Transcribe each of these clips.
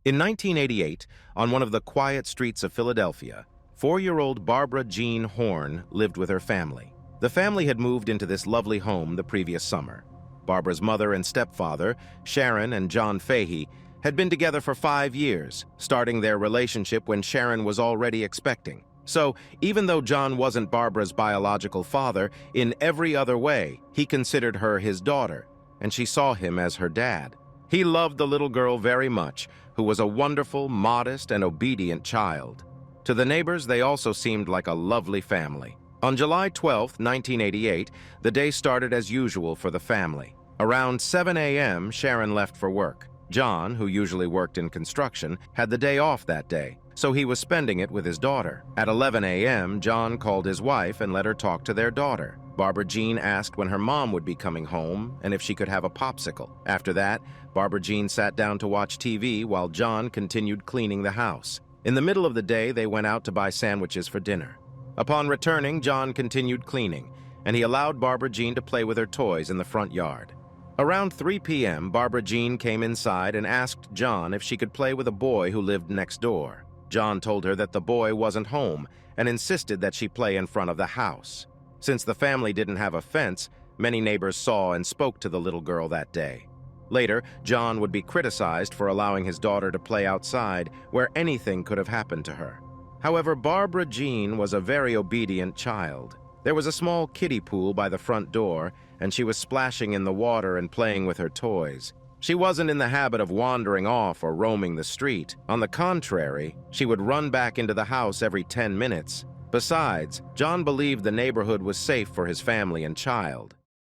In 1988, on one of the quiet streets of Philadelphia, 4-year-old Barbara Jean Horn lived with her family. The family had moved into this lovely home the previous summer. Barbara's mother and stepfather, Sharon and John Fahey, had been together for 5 years, starting their relationship when Sharon was already expecting. So, even though John wasn't Barbara's biological father, in every other way, he considered her his daughter, and she saw him as her dad. He loved the little girl very much, who was a wonderful, modest, and obedient child. To the neighbors, they also seemed like a lovely family. On July 12, 1988, the day started as usual for the family. Around 7 a.m., Sharon left for work. John, who usually worked in construction, had the day off that day, so he was spending it with his daughter. At 11 a.m., John called his wife and let her talk to their daughter. Barbara Jean asked when her mom would be coming home and if she could have a popsicle. After that, Barbara Jean sat down to watch TV while John continued cleaning the house. In the middle of the day, they went out to buy sandwiches for dinner. Upon returning, John continued cleaning, and he allowed Barbara Jean to play with her toys in the front yard. Around 3 p.m., Barbara Jean came inside and asked John if she could play with a boy who lived next door. John told her that the boy wasn't home and insisted that she play in front of the house. Since the family didn't have a fence, many neighbors saw and spoke to the little girl that day. Later, John would be criticized for allowing his daughter to play outside where anything could have happened to her. However, Barbara Jean was a very obedient child. There was a small kiddie pool by the front door, and she was splashing in the water and playing with her toys. She wasn't in the habit of wandering off or roaming the street. On the contrary, she would run back into the house every 10 minutes. Besides, John believed the neighborhood was safe for his family and child.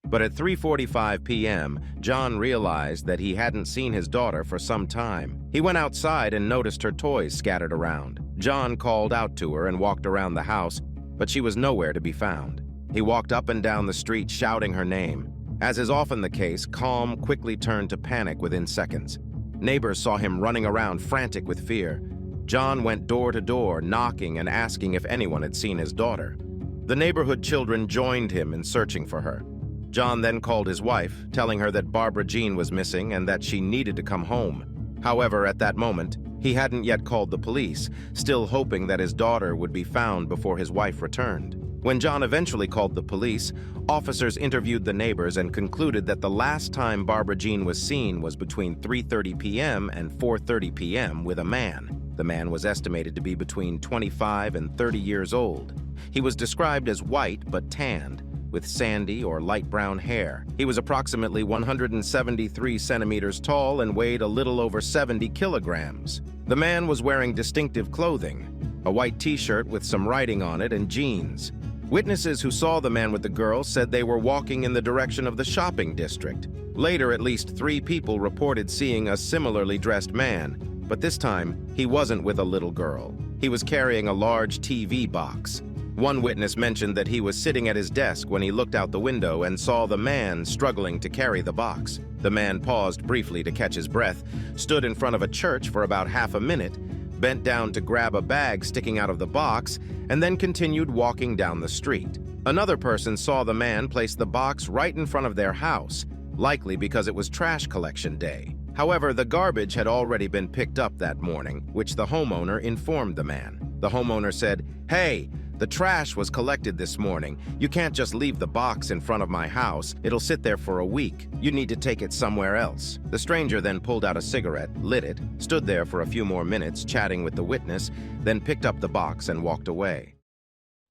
But at 3:45 p.m., John realized that he hadn't seen his daughter for some time. He went outside and noticed her toys scattered around. John called out to her and walked around the house, but she was nowhere to be found. He walked up and down the street shouting her name. As is often the case, calm quickly turned to panic within seconds. Neighbors saw him running around frantic with fear. John went door to door, knocking and asking if anyone had seen his daughter. The neighborhood children joined him in searching for her. John then called his wife, telling her that Barbara Jean was missing and that she needed to come home. However, at that moment, he hadn't yet called the police, still hoping that his daughter would be found before his wife returned. When John eventually called the police, officers interviewed the neighbors and concluded that the last time Barbara Jean was seen was between 3:30 p.m. and 4:30 p.m. with a man. The man was estimated to be between 25 and 30 years old. He was described as white but tanned, with sandy or light brown hair. He was approximately 173 centimeters tall and weighed a little over 70 kilograms. The man was wearing distinctive clothing, a white t-shirt with some writing on it and jeans. Witnesses who saw the man with the girl said they were walking in the direction of the shopping district. Later, at least 3 people reported seeing a similarly dressed man, but this time, he wasn't with a little girl. He was carrying a large TV box. One witness mentioned that he was sitting at his desk when he looked out the window and saw the man struggling to carry the box. The man paused briefly to catch his breath, stood in front of a church for about half a minute, bent down to grab a bag sticking out of the box, and then continued walking down the street. Another person saw the man place the box right in front of their house, likely because it was trash collection day. However, the garbage had already been picked up that morning, which the homeowner informed the man. The homeowner said, "Hey, the trash was collected this morning. You can't just leave the box in front of my house. It'll sit there for a week. You need to take it somewhere else." The stranger then pulled out a cigarette, lit it, stood there for a few more minutes chatting with the witness, then picked up the box and walked away.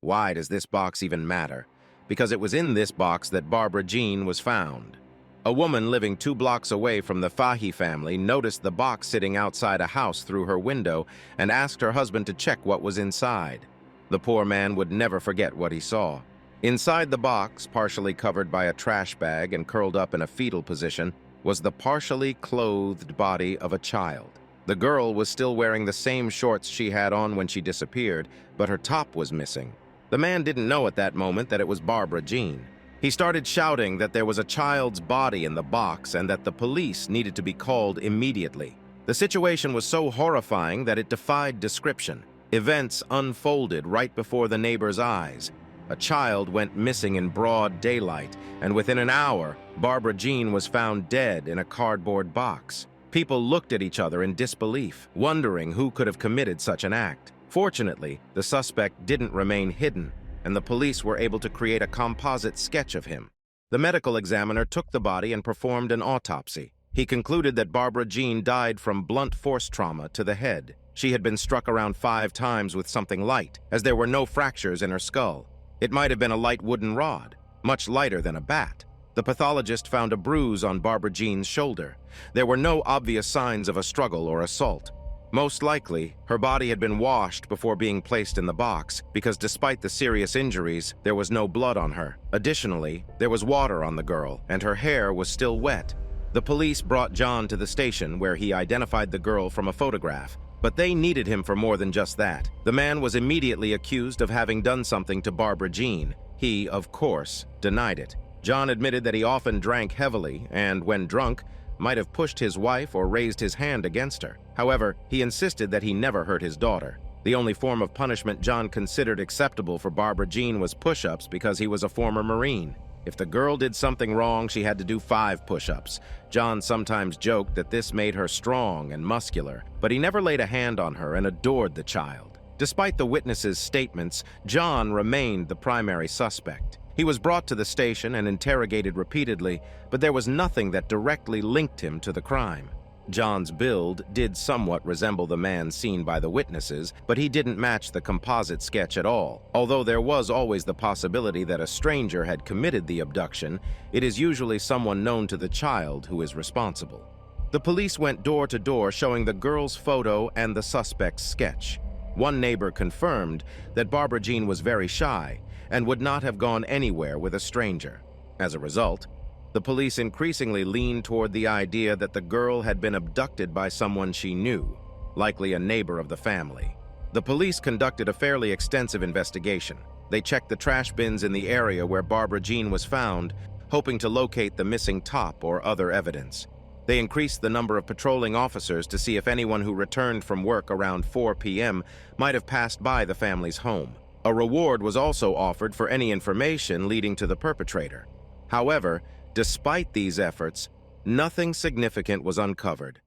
Why does this box even matter? Because it was in this box that Barbara Jean was found. A woman living 2 blocks away from the Fahey family noticed the box sitting outside a house through her window and asked her husband to check what was inside. The poor man would never forget what he saw. Inside the box, partially covered by a trash bag and curled up in a fetal position, was the partially clothed body of a child. The girl was still wearing the same shorts she had on when she disappeared, but her top was missing. The man didn't know at that moment that it was Barbara Jean. He started shouting that there was a child's body in the box and that the police needed to be called immediately. The situation was so horrifying that it defied description. Events unfolded right before the neighbors' eyes. A child went missing in broad daylight, and within an hour, Barbara Jean was found dead in a cardboard box. People looked at each other in disbelief, wondering who could have committed such an act. Fortunately, the suspect didn't remain hidden, and the police were able to create a composite sketch of him. The medical examiner took the body and performed an autopsy. He concluded that Barbara Jean died from blunt force trauma to the head. She had been struck around 5 times with something light, as there were no fractures in her skull. It might have been a light wooden rod, much lighter than a bat. The pathologist found a bruise on Barbara Jean's shoulder. There were no obvious signs of a struggle or assault. Most likely, her body had been washed before being placed in the box, because despite the serious injuries, there was no blood on her. Additionally, there was water on the girl, and her hair was still wet. The police brought John to the station, where he identified the girl from a photograph. But they needed him for more than just that. The man was immediately accused of having done something to Barbara Jean. He, of course, denied it. John admitted that he often drank heavily and, when drunk, might have pushed his wife or raised his hand against her. However, he insisted that he never hurt his daughter. The only form of punishment John considered acceptable for Barbara Jean was push-ups because he was a former Marine. If the girl did something wrong, she had to do 5 push-ups. John sometimes joked that this made her strong and muscular, but he never laid a hand on her and adored the child. Despite the witnesses' statements, John remained the primary suspect. He was brought to the station and interrogated repeatedly, but there was nothing that directly linked him to the crime. John's build did somewhat resemble the man seen by the witnesses, but he didn't match the composite sketch at all. Although there was always the possibility that a stranger had committed the abduction, it is usually someone known to the child who is responsible. The police went door to door showing the girl's photo and the suspect's sketch. One neighbor confirmed that Barbara Jean was very shy and would not have gone anywhere with a stranger. As a result, the police increasingly leaned toward the idea that the girl had been abducted by someone she knew, likely a neighbor of the family. The police conducted a fairly extensive investigation. They checked the trash bins in the area where Barbara Jean was found, hoping to locate the missing top or other evidence. They increased the number of patrolling officers to see if anyone who returned from work around 4 p.m. might have passed by the family's home. A reward was also offered for any information leading to the perpetrator. However, despite these efforts, nothing significant was uncovered.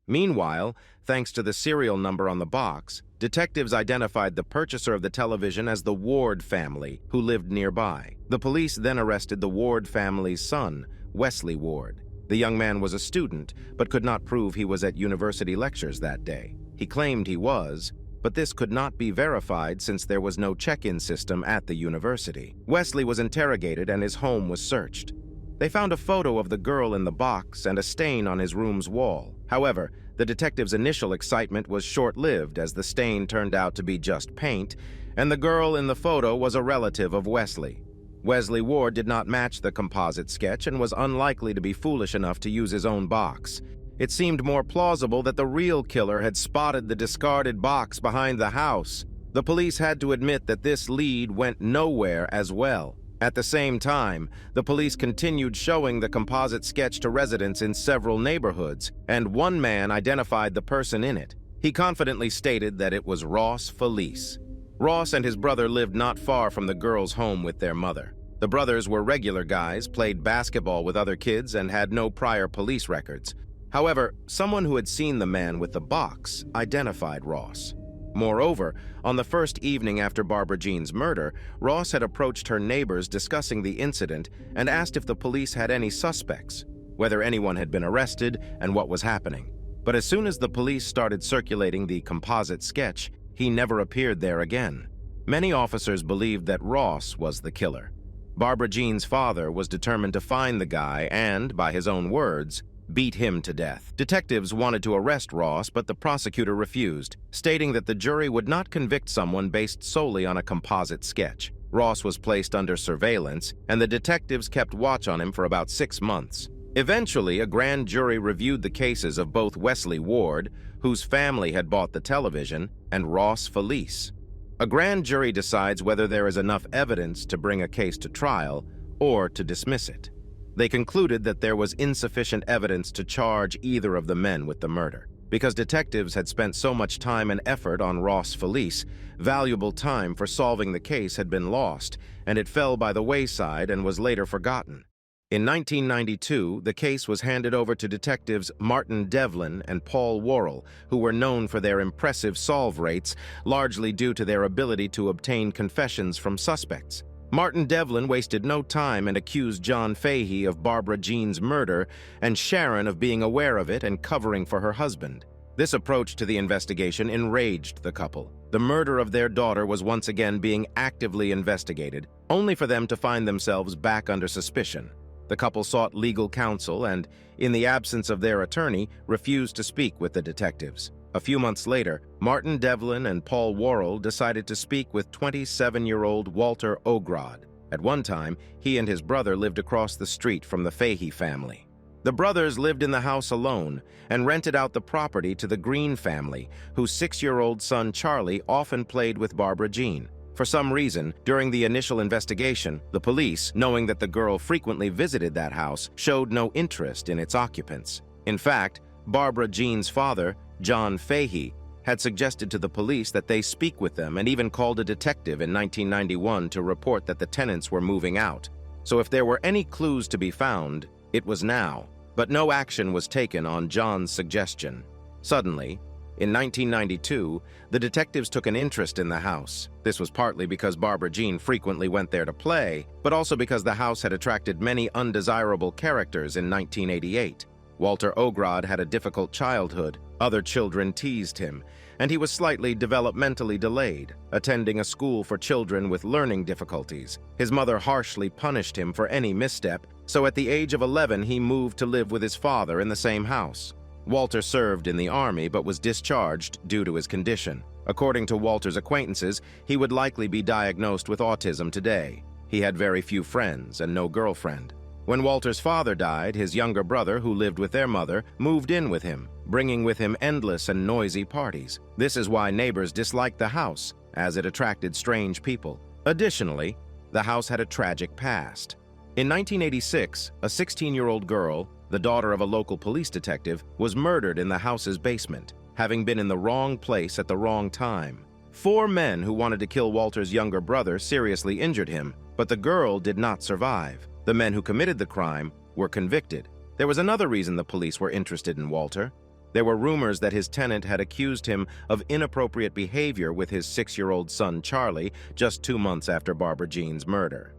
Meanwhile, thanks to the serial number on the box, detectives identified the purchaser of the television as the Ward family, who lived nearby. The police then arrested the Ward family's son, Wesley Ward. The young man was a student, but could not prove he was at university lectures that day. He claimed he was, but this could not be verified since there was no check-in system at the university. Wesley was interrogated and his home was searched. They found a photo of the girl in the box and a stain on his room's wall. However, the detectives' initial excitement was short-lived as the stain turned out to be just paint, and the girl in the photo was a relative of Wesley. Wesley Ward did not match the composite sketch and was unlikely to be foolish enough to use his own box. It seemed more plausible that the real killer had spotted the discarded box behind the house. The police had to admit that this lead went nowhere as well. At the same time, the police continued showing the composite sketch to residents in several neighborhoods, and one man identified the person in it. He confidently stated that it was Ross Felice. Ross and his brother lived not far from the girl's home with their mother. The brothers were regular guys, played basketball with other kids, and had no prior police records. However, someone who had seen the man with the box identified Ross. Moreover, on the first evening after Barbara Jean's murder, Ross had approached her neighbors discussing the incident and asked if the police had any suspects, whether anyone had been arrested, and what was happening. But as soon as the police started circulating the composite sketch, he never appeared there again. Many officers believed that Ross was the killer. Barbara Jean's father was determined to find the guy and, by his own words, beat him to death. Detectives wanted to arrest Ross, but the prosecutor refused, stating that the jury would not convict someone based solely on a composite sketch. Ross was placed under surveillance, and the detectives kept watch on him for about 6 months. Eventually, a grand jury reviewed the cases of both Wesley Ward, whose family had bought the television, and Ross Felice. A grand jury decides whether there is enough evidence to bring a case to trial or to dismiss it. They concluded that there was insufficient evidence to charge either of the men with the murder. Because detectives had spent so much time and effort on Ross Felice, valuable time for solving the case had been lost, and it fell by the wayside and was later forgotten. In 1992, the case was handed over to detectives Martin Devlin and Paul Worrell, who were known for their impressive solve rates, largely due to their ability to obtain confessions from suspects. Martin Devlin wasted no time and accused John Fahey of Barbara Jean's murder and Sharon of being aware of it and covering for her husband. This approach to the investigation enraged the couple. The murder of their daughter was once again being actively investigated, only for them to find themselves back under suspicion. The couple sought legal counsel and, in the absence of their attorney, refused to speak with the detectives. A few months later, Martin Devlin and Paul Worrell decided to speak with 27-year-old Walter Ogrod. At one time, he and his brother lived across the street from the Fahey family. The brothers lived in the house alone and rented out the property to the Green family, whose 6-year-old son Charlie often played with Barbara Jean. For some reason, during the initial investigation, the police, knowing that the girl frequently visited that house, showed no interest in its occupants. In fact, Barbara Jean's father, John Fahey, had suggested to the police that they speak with them and even called a detective in 1991 to report that the tenants were moving out. So if there were any clues to be found, it was now. But no action was taken on John's suggestion. Suddenly, in 1992, the detectives took an interest in the house. This was partly because Barbara Jean frequently went there to play, but also because the house had attracted many undesirable characters in 1988. Walter Ogrod had a difficult childhood. Other children teased him, and he was slightly developmentally delayed, attending a school for children with learning difficulties. His mother harshly punished him for any misstep, so at the age of 11 he moved to live with his father in the same house. Walter served in the army but was discharged due to his condition. According to Walter's acquaintances, he would likely be diagnosed with autism today. He had very few friends and no girlfriend. When Walter's father died, his younger brother, who lived with their mother, moved in with him, bringing with him endless and noisy parties. This is why neighbors disliked the house, as it attracted strange people. Additionally, the house had a tragic past. In 1986, a 16-year-old girl, the daughter of a local police detective, was murdered in the house's basement, having been in the wrong place at the wrong time. 4 men who wanted to kill Walter's younger brother seriously injured him, but the girl did not survive. The men who committed the crime were convicted. There was another reason the police were interested in Walter. There were rumors that his tenant had accused him of inappropriate behavior with his 6-year-old son Charlie just 2 months after Barbara Jean's murder.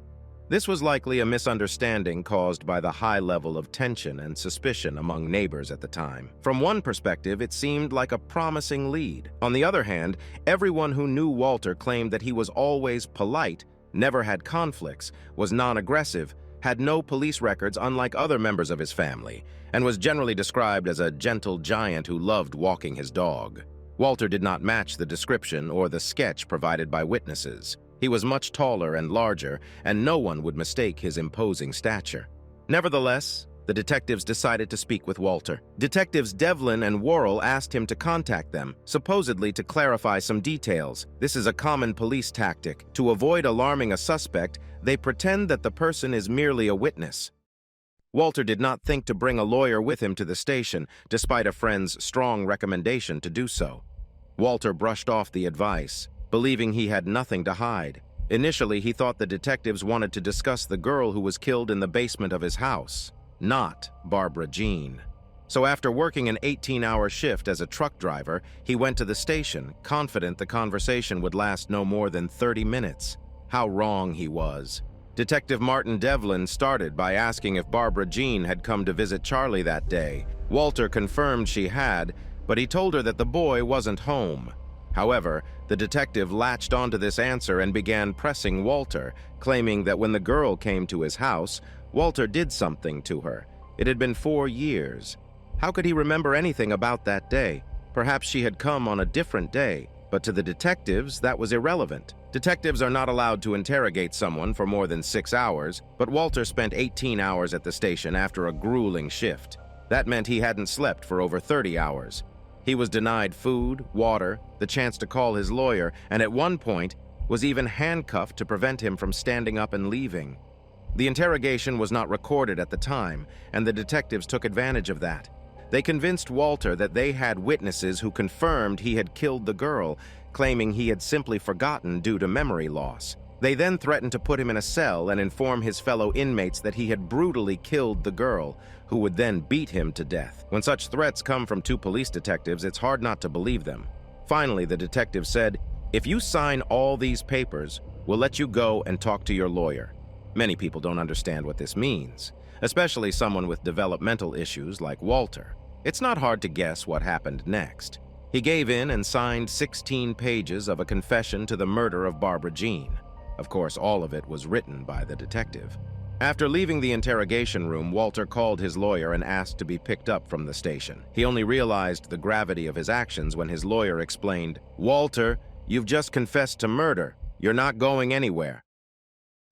This was likely a misunderstanding caused by the high level of tension and suspicion among neighbors at the time. From one perspective, it seemed like a promising lead. On the other hand, everyone who knew Walter claimed that he was always polite, never had conflicts, was non-aggressive, had no police records unlike other members of his family, and was generally described as a gentle giant who loved walking his dog. Walter did not match the description or the sketch provided by witnesses. He was much taller and larger, and no one would mistake his imposing stature. Nevertheless, the detectives decided to speak with Walter. Detectives Devlin and Worrell asked him to contact them, supposedly to clarify some details. This is a common police tactic. To avoid alarming a suspect, they pretend that the person is merely a witness. Walter did not think to bring a lawyer with him to the station, despite a friend's strong recommendation to do so. Walter brushed off the advice, believing he had nothing to hide. Initially, he thought the detectives wanted to discuss the girl who was killed in the basement of his house, not Barbara Jean. So after working an 18-hour shift as a truck driver, he went to the station, confident the conversation would last no more than 30 minutes. How wrong he was. Detective Martin Devlin started by asking if Barbara Jean had come to visit Charlie that day. Walter confirmed she had, but he told her that the boy wasn't home. However, the detective latched onto this answer and began pressing Walter, claiming that when the girl came to his house, Walter did something to her. It had been 4 years. How could he remember anything about that day? Perhaps she had come on a different day, but to the detectives, that was irrelevant. Detectives are not allowed to interrogate someone for more than 6 hours, but Walter spent 18 hours at the station after a grueling shift. That meant he hadn't slept for over 30 hours. He was denied food, water, the chance to call his lawyer, and at one point was even handcuffed to prevent him from standing up and leaving. The interrogation was not recorded at the time, and the detectives took advantage of that. They convinced Walter that they had witnesses who confirmed he had killed the girl, claiming he had simply forgotten due to memory loss. They then threatened to put him in a cell and inform his fellow inmates that he had brutally killed the girl, who would then beat him to death. When such threats come from two police detectives, it's hard not to believe them. Finally, the detective said, "If you sign all these papers, we'll let you go and talk to your lawyer." Many people don't understand what this means, especially someone with developmental issues like Walter. It's not hard to guess what happened next. He gave in and signed 16 pages of a confession to the murder of Barbara Jean. Of course, all of it was written by the detective. After leaving the interrogation room, Walter called his lawyer and asked to be picked up from the station. He only realized the gravity of his actions when his lawyer explained, "Walter, you've just confessed to murder. You're not going anywhere."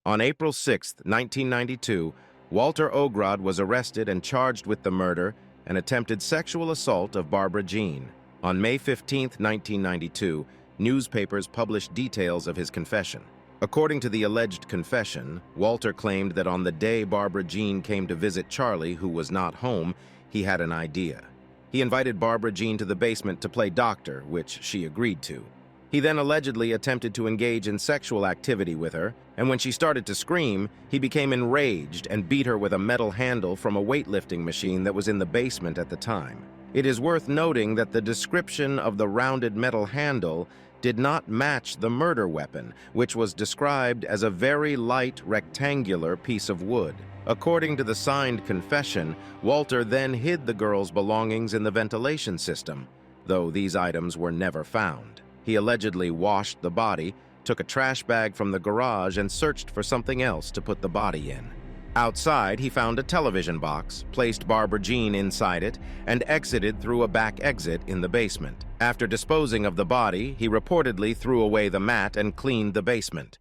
On April 6, 1992, Walter Ogrod was arrested and charged with the murder and attempted sexual assault of Barbara Jean. On May 15, 1992, newspapers published details of his confession. According to the alleged confession, Walter claimed that on the day Barbara Jean came to visit Charlie, who was not home, he had an idea. He invited Barbara Jean to the basement to play doctor, which she agreed to. He then allegedly attempted to engage in sexual activity with her, and when she started to scream, he became enraged and beat her with a metal handle from a weightlifting machine that was in the basement at the time. It is worth noting that the description of the rounded metal handle did not match the murder weapon, which was described as a very light rectangular piece of wood. According to the signed confession, Walter then hid the girl's belongings in the ventilation system, though these items were never found. He allegedly washed the body, took a trash bag from the garage, and searched for something else to put the body in. Outside, he found a television box, placed Barbara Jean inside it, and exited through a back exit in the basement. After disposing of the body, he reportedly threw away the mat and cleaned the basement.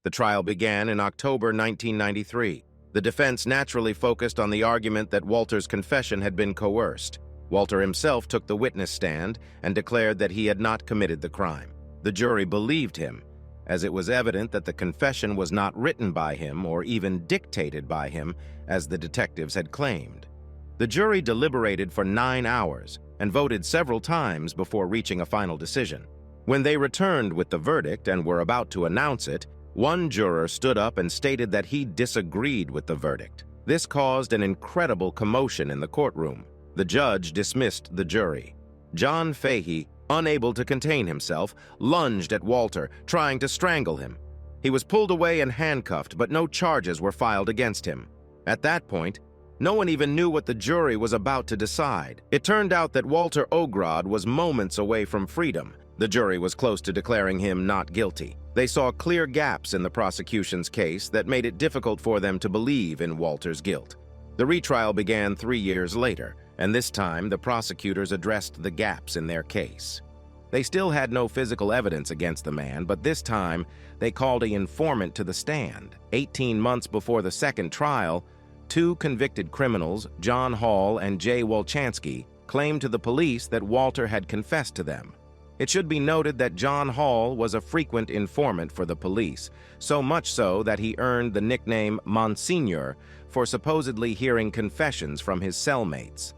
The trial began in October 1993. The defense naturally focused on the argument that Walter's confession had been coerced. Walter himself took the witness stand and declared that he had not committed the crime. The jury believed him, as it was evident that the confession was not written by him or even dictated by him, as the detectives had claimed. The jury deliberated for 9 hours and voted several times before reaching a final decision. When they returned with the verdict and were about to announce it, one juror stood up and stated that he disagreed with the verdict. This caused an incredible commotion in the courtroom. The judge dismissed the jury. John Fahey, unable to contain himself, lunged at Walter, trying to strangle him. He was pulled away and handcuffed, but no charges were filed against him. At that point, no one even knew what the jury was about to decide. It turned out that Walter Ogrod was moments away from freedom. The jury was close to declaring him not guilty. They saw clear gaps in the prosecution's case that made it difficult for them to believe in Walter's guilt. The retrial began 3 years later, and this time the prosecutors addressed the gaps in their case. They still had no physical evidence against the man, but this time they called an informant to the stand. 18 months before the second trial, 2 convicted criminals, John Hall and Jay Wolchansky, claimed to the police that Walter had confessed to them. It should be noted that John Hall was a frequent informant for the police, so much so that he earned the nickname Monsignor for supposedly hearing confessions from his cellmates.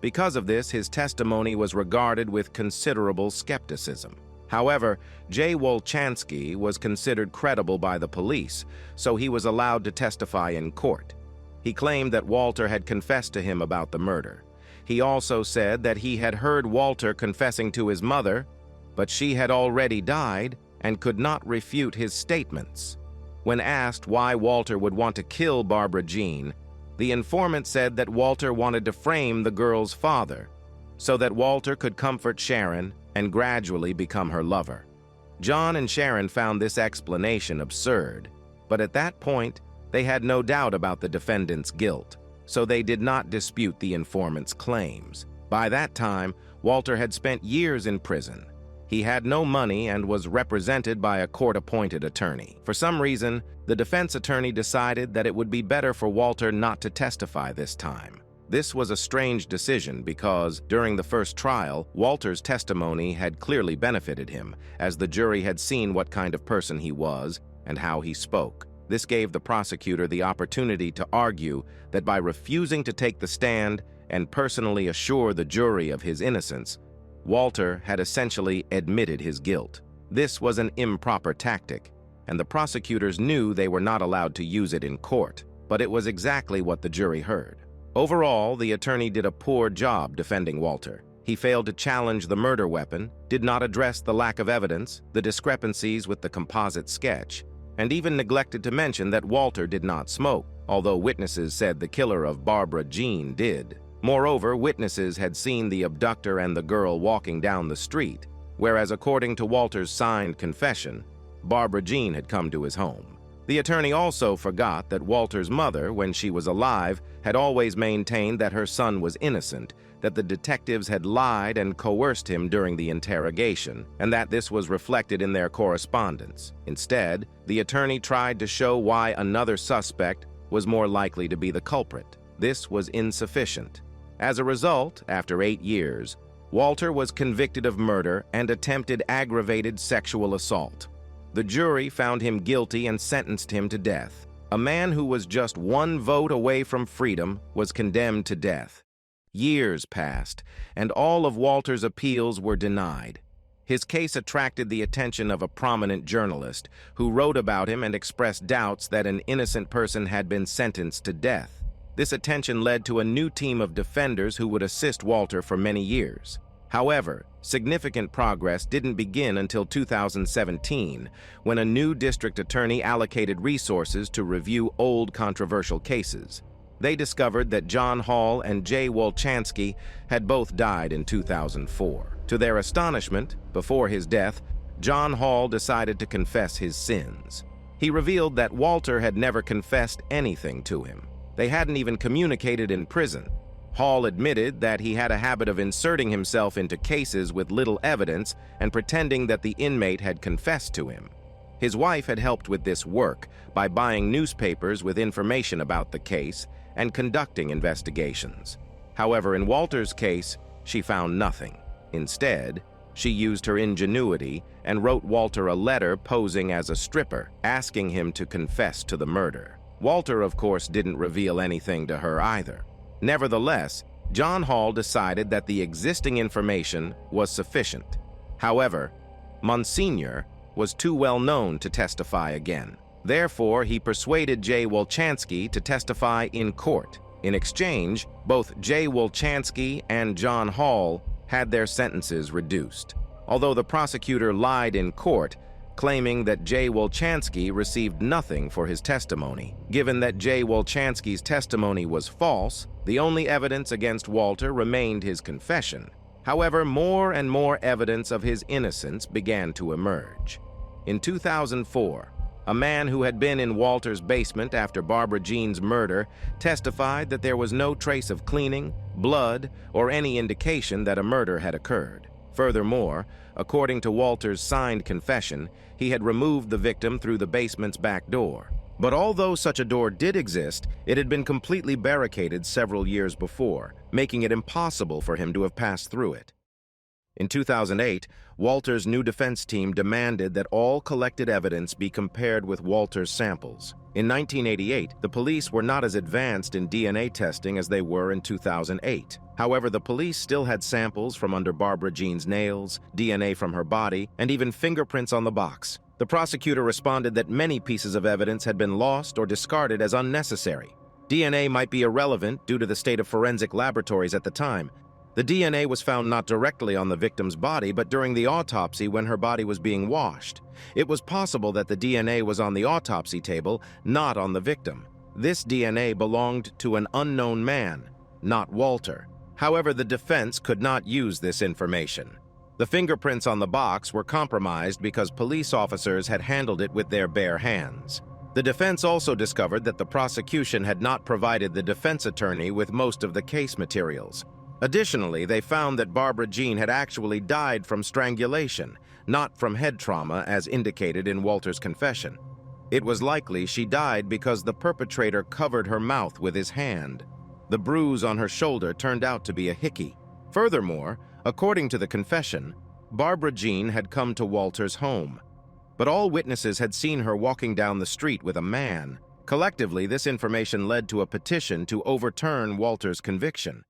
Because of this, his testimony was regarded with considerable skepticism. However, Jay Wolchansky was considered credible by the police, so he was allowed to testify in court. He claimed that Walter had confessed to him about the murder. He also said that he had heard Walter confessing to his mother, but she had already died and could not refute his statements. When asked why Walter would want to kill Barbara Jean, the informant said that Walter wanted to frame the girl's father so that Walter could comfort Sharon and gradually become her lover. John and Sharon found this explanation absurd, but at that point, they had no doubt about the defendant's guilt, so they did not dispute the informant's claims. By that time, Walter had spent years in prison. He had no money and was represented by a court-appointed attorney. For some reason, the defense attorney decided that it would be better for Walter not to testify this time. This was a strange decision because, during the first trial, Walter's testimony had clearly benefited him, as the jury had seen what kind of person he was and how he spoke. This gave the prosecutor the opportunity to argue that by refusing to take the stand and personally assure the jury of his innocence, Walter had essentially admitted his guilt. This was an improper tactic, and the prosecutors knew they were not allowed to use it in court, but it was exactly what the jury heard. Overall, the attorney did a poor job defending Walter. He failed to challenge the murder weapon, did not address the lack of evidence, the discrepancies with the composite sketch, and even neglected to mention that Walter did not smoke, although witnesses said the killer of Barbara Jean did. Moreover, witnesses had seen the abductor and the girl walking down the street, whereas according to Walter's signed confession, Barbara Jean had come to his home. The attorney also forgot that Walter's mother, when she was alive, had always maintained that her son was innocent, that the detectives had lied and coerced him during the interrogation, and that this was reflected in their correspondence. Instead, the attorney tried to show why another suspect was more likely to be the culprit. This was insufficient. As a result, after 8 years, Walter was convicted of murder and attempted aggravated sexual assault. The jury found him guilty and sentenced him to death. A man who was just one vote away from freedom was condemned to death. Years passed, and all of Walter's appeals were denied. His case attracted the attention of a prominent journalist who wrote about him and expressed doubts that an innocent person had been sentenced to death. This attention led to a new team of defenders who would assist Walter for many years. However, significant progress didn't begin until 2017, when a new district attorney allocated resources to review old controversial cases. They discovered that John Hall and Jay Wolchansky had both died in 2004. To their astonishment, before his death, John Hall decided to confess his sins. He revealed that Walter had never confessed anything to him. They hadn't even communicated in prison. Hall admitted that he had a habit of inserting himself into cases with little evidence and pretending that the inmate had confessed to him. His wife had helped with this work by buying newspapers with information about the case and conducting investigations. However, in Walter's case, she found nothing. Instead, she used her ingenuity and wrote Walter a letter posing as a stripper, asking him to confess to the murder. Walter, of course, didn't reveal anything to her either. Nevertheless, John Hall decided that the existing information was sufficient. However, Monsignor was too well known to testify again. Therefore, he persuaded Jay Wolchansky to testify in court. In exchange, both Jay Wolchansky and John Hall had their sentences reduced. Although the prosecutor lied in court, claiming that Jay Wolchansky received nothing for his testimony. Given that Jay Wolchansky's testimony was false, the only evidence against Walter remained his confession. However, more and more evidence of his innocence began to emerge. In 2004, a man who had been in Walter's basement after Barbara Jean's murder testified that there was no trace of cleaning, blood, or any indication that a murder had occurred. Furthermore, according to Walter's signed confession, he had removed the victim through the basement's back door. But although such a door did exist, it had been completely barricaded several years before, making it impossible for him to have passed through it. In 2008, Walter's new defense team demanded that all collected evidence be compared with Walter's samples. In 1988, the police were not as advanced in DNA testing as they were in 2008. However, the police still had samples from under Barbara Jean's nails, DNA from her body, and even fingerprints on the box. The prosecutor responded that many pieces of evidence had been lost or discarded as unnecessary. DNA might be irrelevant due to the state of forensic laboratories at the time. The DNA was found not directly on the victim's body, but during the autopsy when her body was being washed. It was possible that the DNA was on the autopsy table, not on the victim. This DNA belonged to an unknown man, not Walter. However, the defense could not use this information. The fingerprints on the box were compromised because police officers had handled it with their bare hands. The defense also discovered that the prosecution had not provided the defense attorney with most of the case materials. Additionally, they found that Barbara Jean had actually died from strangulation, not from head trauma as indicated in Walter's confession. It was likely she died because the perpetrator covered her mouth with his hand. The bruise on her shoulder turned out to be a hickey. Furthermore, according to the confession, Barbara Jean had come to Walter's home, but all witnesses had seen her walking down the street with a man. Collectively, this information led to a petition to overturn Walter's conviction.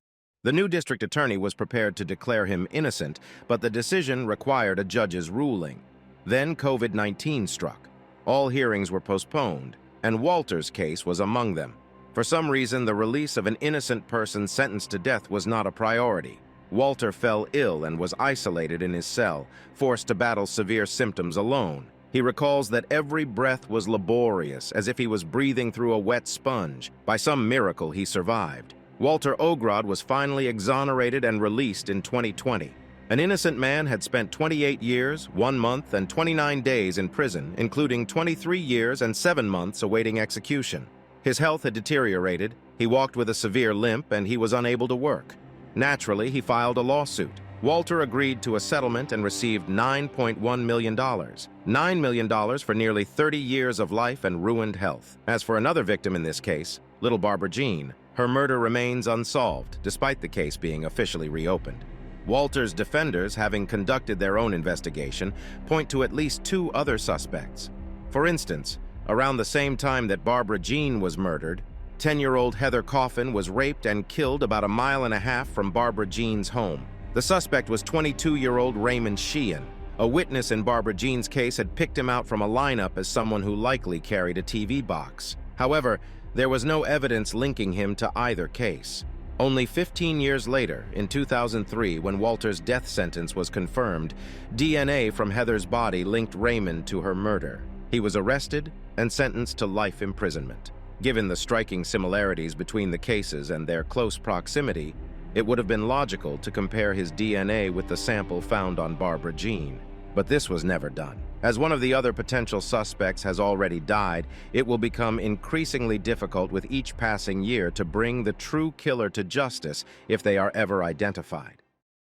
The new district attorney was prepared to declare him innocent, but the decision required a judge's ruling. Then COVID-19 struck. All hearings were postponed, and Walter's case was among them. For some reason, the release of an innocent person sentenced to death was not a priority. Walter fell ill and was isolated in his cell, forced to battle severe symptoms alone. He recalls that every breath was laborious, as if he was breathing through a wet sponge. By some miracle, he survived. Walter Ogrod was finally exonerated and released in 2020. An innocent man had spent 28 years, 1 month, and 29 days in prison, including 23 years and 7 months awaiting execution. His health had deteriorated, he walked with a severe limp, and he was unable to work. Naturally, he filed a lawsuit. Walter agreed to a settlement and received $9.1 million. $9 million for nearly 30 years of life and ruined health. As for another victim in this case, little Barbara Jean, her murder remains unsolved, despite the case being officially reopened. Walter's defenders, having conducted their own investigation, point to at least 2 other suspects. For instance, around the same time that Barbara Jean was murdered, 10-year-old Heather Coffin was raped and killed about 1.5 miles from Barbara Jean's home. The suspect was 22-year-old Raymond Sheehan. A witness in Barbara Jean's case had picked him out from a lineup as someone who likely carried a TV box. However, there was no evidence linking him to either case. Only 15 years later, in 2003, when Walter's death sentence was confirmed, DNA from Heather's body linked Raymond to her murder. He was arrested and sentenced to life imprisonment. Given the striking similarities between the cases and their close proximity, it would have been logical to compare his DNA with the sample found on Barbara Jean. But this was never done. As one of the other potential suspects has already died, it will become increasingly difficult with each passing year to bring the true killer to justice if they are ever identified.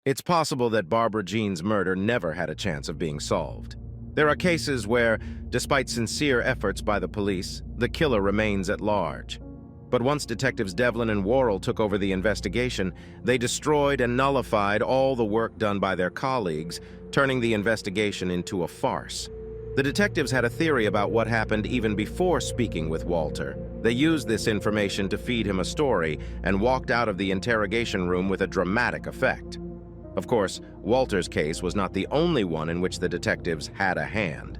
It's possible that Barbara Jean's murder never had a chance of being solved. There are cases where, despite sincere efforts by the police, the killer remains at large. But once detectives Devlin and Worrell took over the investigation, they destroyed and nullified all the work done by their colleagues, turning the investigation into a farce. The detectives had a theory about what happened even before speaking with Walter. They used this information to feed him a story and walked out of the interrogation room with a dramatic effect. Of course, Walter's case was not the only one in which the detectives had a hand.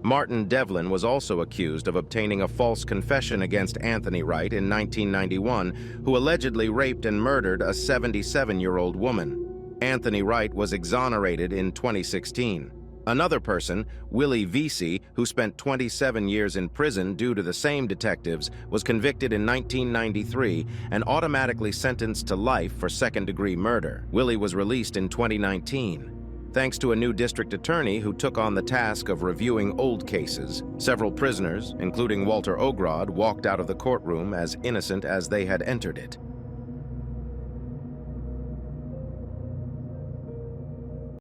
Martin Devlin was also accused of obtaining a false confession against Anthony Wright in 1991, who allegedly raped and murdered a 77-year-old woman. Anthony Wright was exonerated in 2016. Another person, Willie Vesey, who spent 27 years in prison due to the same detectives, was convicted in 1993 and automatically sentenced to life for second-degree murder. Willie was released in 2019. Thanks to a new district attorney who took on the task of reviewing old cases, several prisoners, including Walter Ogrod, walked out of the courtroom as innocent as they had entered it.